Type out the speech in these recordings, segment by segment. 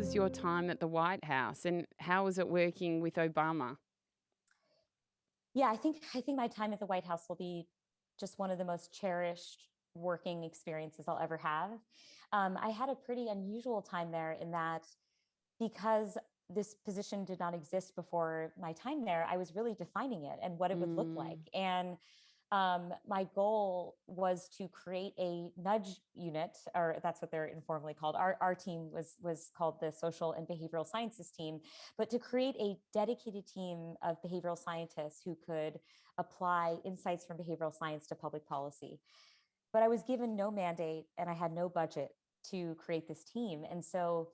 was your time at the White House and how was it working with Obama? Yeah, I think my time at the White House will be just one of the most cherished working experiences I'll ever have. I had a pretty unusual time there in that because this position did not exist before my time there, I was really defining it and what it would look like. Mm, And my goal was to create a nudge unit, or that's what they're informally called. Our team was called the Social and Behavioral Sciences team, but to create a dedicated team of behavioral scientists who could apply insights from behavioral science to public policy. But I was given no mandate and I had no budget to create this team. And so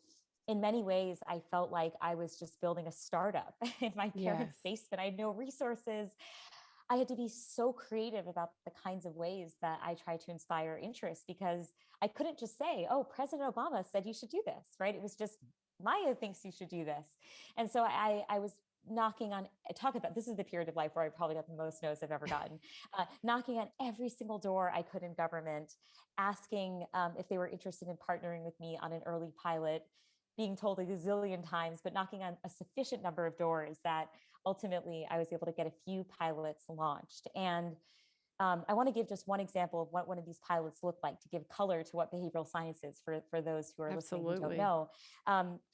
in many ways, I felt like I was just building a startup in my parents' yes. basement. I had no resources. I had to be so creative about the kinds of ways that I try to inspire interest because I couldn't just say, oh, President Obama said you should do this, right? It was just Maya thinks you should do this. And so I was knocking on, talk about, this is the period of life where I probably got the most no's I've ever gotten, knocking on every single door I could in government, asking if they were interested in partnering with me on an early pilot, being told a gazillion times, but knocking on a sufficient number of doors that ultimately I was able to get a few pilots launched. And I want to give just one example of what one of these pilots looked like to give color to what behavioral science is for those who are listening who don't Absolutely. know.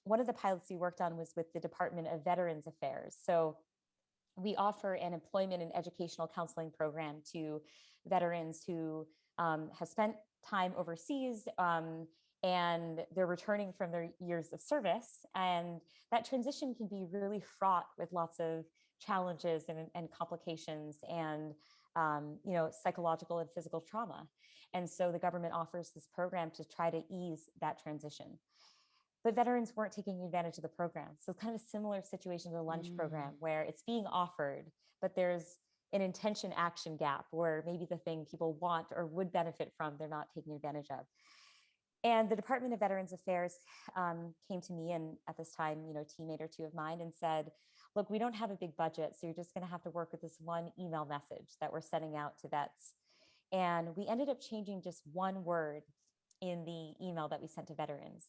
One of the pilots we worked on was with the Department of Veterans Affairs. So we offer an employment and educational counseling program to veterans who have spent time overseas, and they're returning from their years of service. And that transition can be really fraught with lots of challenges and complications and psychological and physical trauma. And so the government offers this program to try to ease that transition, but veterans weren't taking advantage of the program. So it's kind of a similar situation to the lunch program Mm, where it's being offered, but there's an intention action gap where maybe the thing people want or would benefit from, they're not taking advantage of. And the Department of Veterans Affairs came to me, and at this time, teammate or two of mine, and said, look, we don't have a big budget, so you're just going to have to work with this one email message that we're sending out to vets. And we ended up changing just one word in the email that we sent to veterans.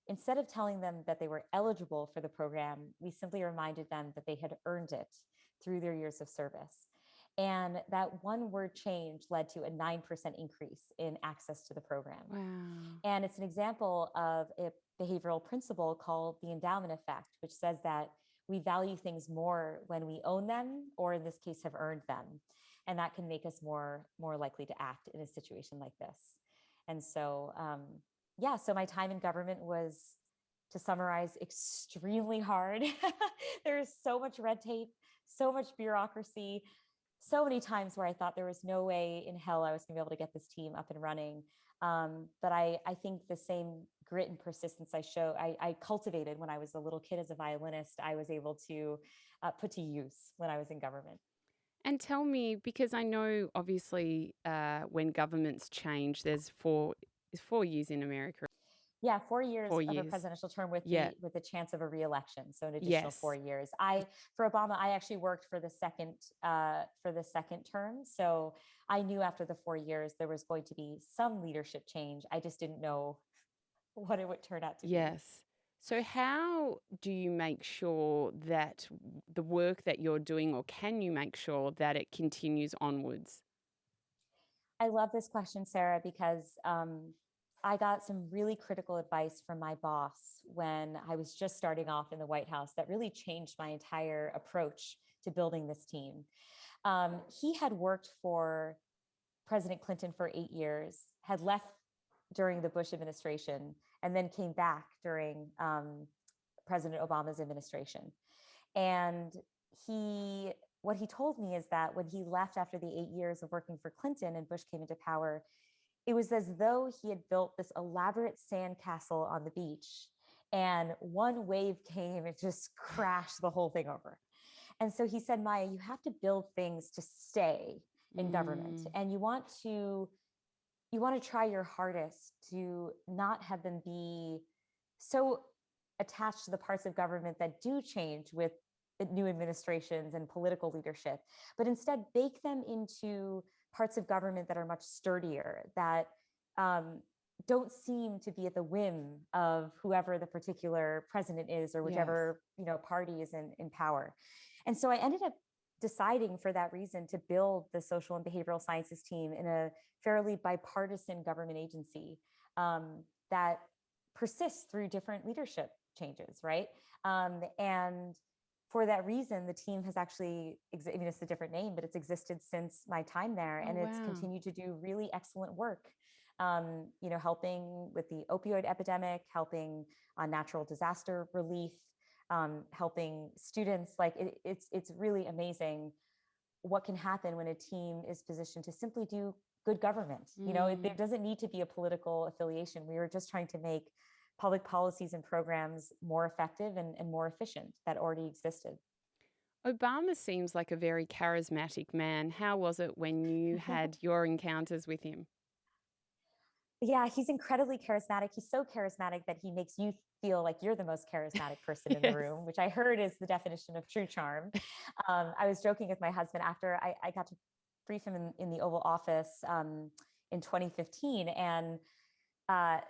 Instead of telling them that they were eligible for the program, we simply reminded them that they had earned it through their years of service. And that one word change led to a 9% increase in access to the program. wow. And it's an example of a behavioral principle called the endowment effect, which says that we value things more when we own them, or in this case, have earned them. And that can make us more likely to act in a situation like this. And so, yeah, so my time in government was, to summarize, extremely hard. There's so much red tape, so much bureaucracy, so many times where I thought there was no way in hell I was going to be able to get this team up and running. But I think the same grit and persistence I cultivated when I was a little kid as a violinist, I was able to put to use when I was in government. And tell me, because I know obviously when governments change, it's 4 years in America. Yeah, 4 years 4 of a years. presidential term with Yeah. the chance of a reelection, so an additional four Yes. years. For Obama, I actually worked for the second term, so I knew after the 4 years there was going to be some leadership change. I just didn't know what it would turn out to be. Yes. So how do you make sure that the work that you're doing, or can you make sure that it continues onwards? I love this question, Sarah, because I got some really critical advice from my boss when I was just starting off in the White House that really changed my entire approach to building this team. He had worked for President Clinton for 8 years, had left during the Bush administration, and then came back during President Obama's administration. And he, what he told me is that when he left after the 8 years of working for Clinton and Bush came into power, it was as though he had built this elaborate sandcastle on the beach, and one wave came and just crashed the whole thing over. And so he said, Maya, you have to build things to stay in government, Mm, and you want to try your hardest to not have them be so attached to the parts of government that do change with new administrations and political leadership, but instead bake them into parts of government that are much sturdier, that um, don't seem to be at the whim of whoever the particular president is, or Yes. whichever, party is in power. And so I ended up deciding for that reason to build the social and behavioral sciences team in a fairly bipartisan government agency, that persists through different leadership changes, right? And for that reason, the team has actually, it's a different name, but it's existed since my time there, Oh, and it's wow. continued to do really excellent work. Helping with the opioid epidemic, helping on natural disaster relief, helping students. Like it's really amazing what can happen when a team is positioned to simply do good government. There Mm. doesn't need to be a political affiliation. We were just trying to make public policies and programs more effective and more efficient that already existed. Obama seems like a very charismatic man. How was it when you had your encounters with him? Yeah, he's incredibly charismatic. He's so charismatic that he makes you feel like you're the most charismatic person in the Yes. room, which I heard is the definition of true charm. I was joking with my husband after I got to brief him in the Oval Office, in 2015. And I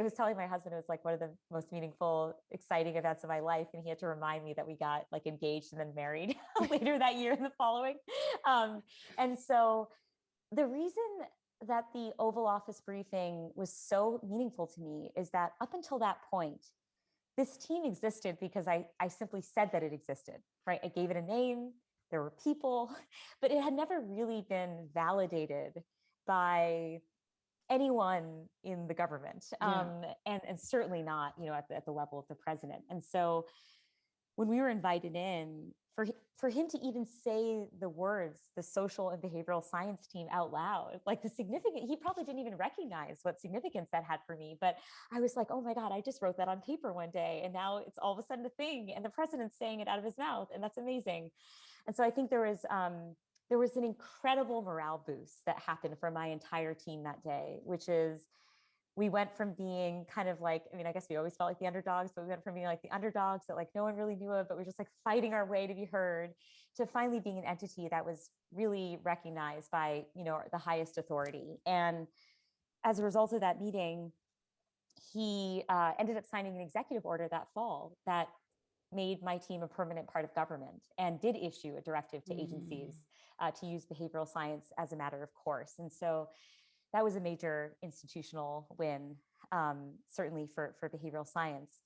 was telling my husband it was like one of the most meaningful, exciting events of my life. And he had to remind me that we got like engaged and then married later that year and the following. And so the reason that the Oval Office briefing was so meaningful to me is that up until that point, this team existed because I simply said that it existed, right? I gave it a name, there were people, but it had never really been validated by anyone in the government, Yeah. and certainly not, at the level of the president. And so when we were invited in, for him to even say the words, the social and behavioral science team, out loud, like he probably didn't even recognize what significance that had for me. But I was like, oh my God, I just wrote that on paper one day. And now it's all of a sudden a thing. And the president's saying it out of his mouth. And that's amazing. And so I think there was an incredible morale boost that happened for my entire team that day, which is we went from being kind of like, I guess we always felt like the underdogs, but we went from being like the underdogs that like no one really knew of, but we're just like fighting our way to be heard, to finally being an entity that was really recognized by, the highest authority. And as a result of that meeting, he ended up signing an executive order that fall that made my team a permanent part of government, and did issue a directive to Mm. agencies to use behavioral science as a matter of course. And so that was a major institutional win, certainly for behavioral science.